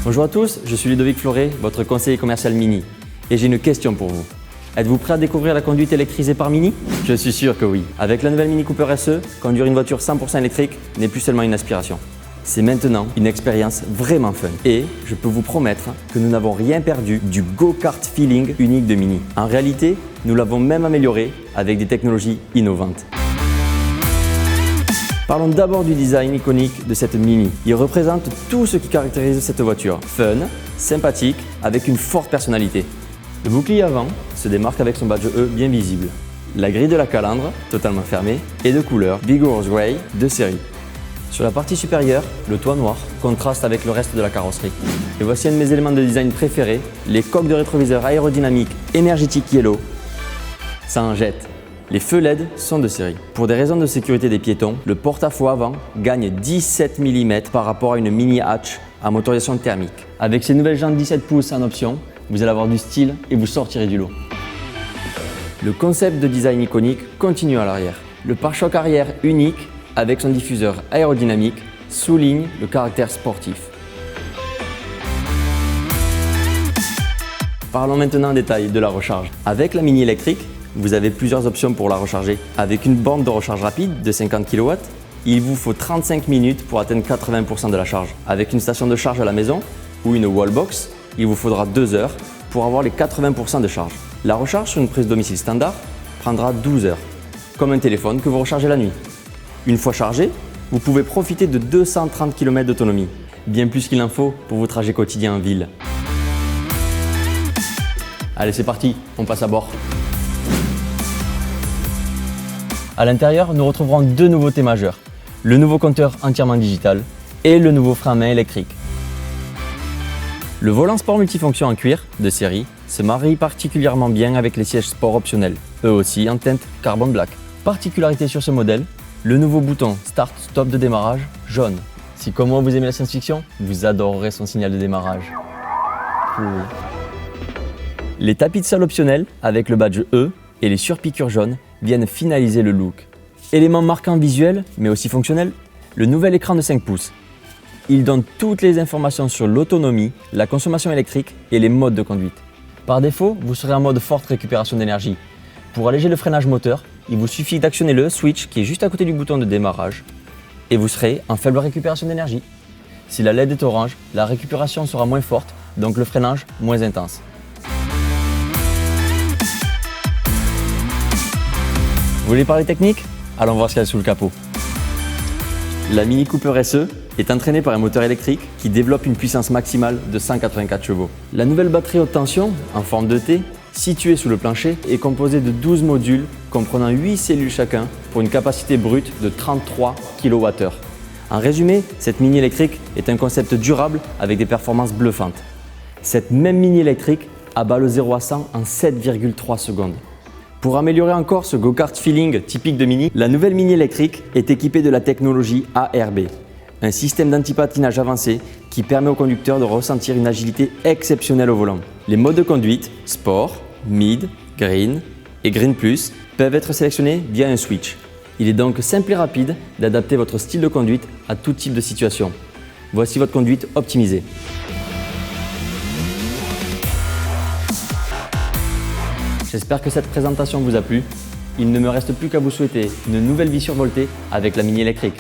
Bonjour à tous, je suis Ludovic Floret, votre conseiller commercial Mini. Et j'ai une question pour vous. Êtes-vous prêt à découvrir la conduite électrisée par Mini? Je suis sûr que oui. Avec la nouvelle Mini Cooper SE, conduire une voiture 100% électrique n'est plus seulement une aspiration. C'est maintenant une expérience vraiment fun. Et je peux vous promettre que nous n'avons rien perdu du go-kart feeling unique de Mini. En réalité, nous l'avons même amélioré avec des technologies innovantes. Parlons d'abord du design iconique de cette Mini. Il représente tout ce qui caractérise cette voiture. Fun, sympathique, avec une forte personnalité. Le bouclier avant se démarque avec son badge E bien visible. La grille de la calandre, totalement fermée, est de couleur Vigorous Grey de série. Sur la partie supérieure, le toit noir contraste avec le reste de la carrosserie. Et voici un de mes éléments de design préférés, les coques de rétroviseur aérodynamiques Energetic Yellow. Ça en jette. Les feux LED sont de série. Pour des raisons de sécurité des piétons, le porte-à-faux avant gagne 17 mm par rapport à une mini hatch à motorisation thermique. Avec ces nouvelles jantes 17 pouces en option, vous allez avoir du style et vous sortirez du lot. Le concept de design iconique continue à l'arrière. Le pare-choc arrière unique avec son diffuseur aérodynamique souligne le caractère sportif. Parlons maintenant en détail de la recharge. Avec la Mini électrique, vous avez plusieurs options pour la recharger. Avec une borne de recharge rapide de 50 kW, il vous faut 35 minutes pour atteindre 80% de la charge. Avec une station de charge à la maison ou une wallbox, il vous faudra 2 heures pour avoir les 80% de charge. La recharge sur une prise domicile standard prendra 12 heures, comme un téléphone que vous rechargez la nuit. Une fois chargé, vous pouvez profiter de 230 km d'autonomie, bien plus qu'il en faut pour vos trajets quotidiens en ville. Allez, c'est parti, on passe à bord. À l'intérieur, nous retrouverons deux nouveautés majeures. Le nouveau compteur entièrement digital et le nouveau frein à main électrique. Le volant sport multifonction en cuir de série se marie particulièrement bien avec les sièges sport optionnels, eux aussi en teinte carbone black. Particularité sur ce modèle, le nouveau bouton Start-Stop de démarrage jaune. Si comme moi vous aimez la science-fiction, vous adorerez son signal de démarrage. Cool. Les tapis de sol optionnels avec le badge E et les surpiqûres jaunes viennent finaliser le look. Élément marquant visuel, mais aussi fonctionnel, le nouvel écran de 5 pouces. Il donne toutes les informations sur l'autonomie, la consommation électrique et les modes de conduite. Par défaut, vous serez en mode forte récupération d'énergie. Pour alléger le freinage moteur, il vous suffit d'actionner le switch qui est juste à côté du bouton de démarrage et vous serez en faible récupération d'énergie. Si la LED est orange, la récupération sera moins forte, donc le freinage moins intense. Vous voulez parler technique? Allons voir ce qu'il y a sous le capot. La Mini Cooper SE est entraînée par un moteur électrique qui développe une puissance maximale de 184 chevaux. La nouvelle batterie haute tension, en forme de T, située sous le plancher, est composée de 12 modules comprenant 8 cellules chacun pour une capacité brute de 33 kWh. En résumé, cette Mini électrique est un concept durable avec des performances bluffantes. Cette même Mini électrique abat le 0 à 100 en 7,3 secondes. Pour améliorer encore ce go-kart feeling typique de Mini, la nouvelle Mini électrique est équipée de la technologie ARB, un système d'antipatinage avancé qui permet au conducteur de ressentir une agilité exceptionnelle au volant. Les modes de conduite, Sport, Mid, Green et Green Plus, peuvent être sélectionnés via un switch. Il est donc simple et rapide d'adapter votre style de conduite à tout type de situation. Voici votre conduite optimisée. J'espère que cette présentation vous a plu. Il ne me reste plus qu'à vous souhaiter une nouvelle vie survoltée avec la Mini électrique.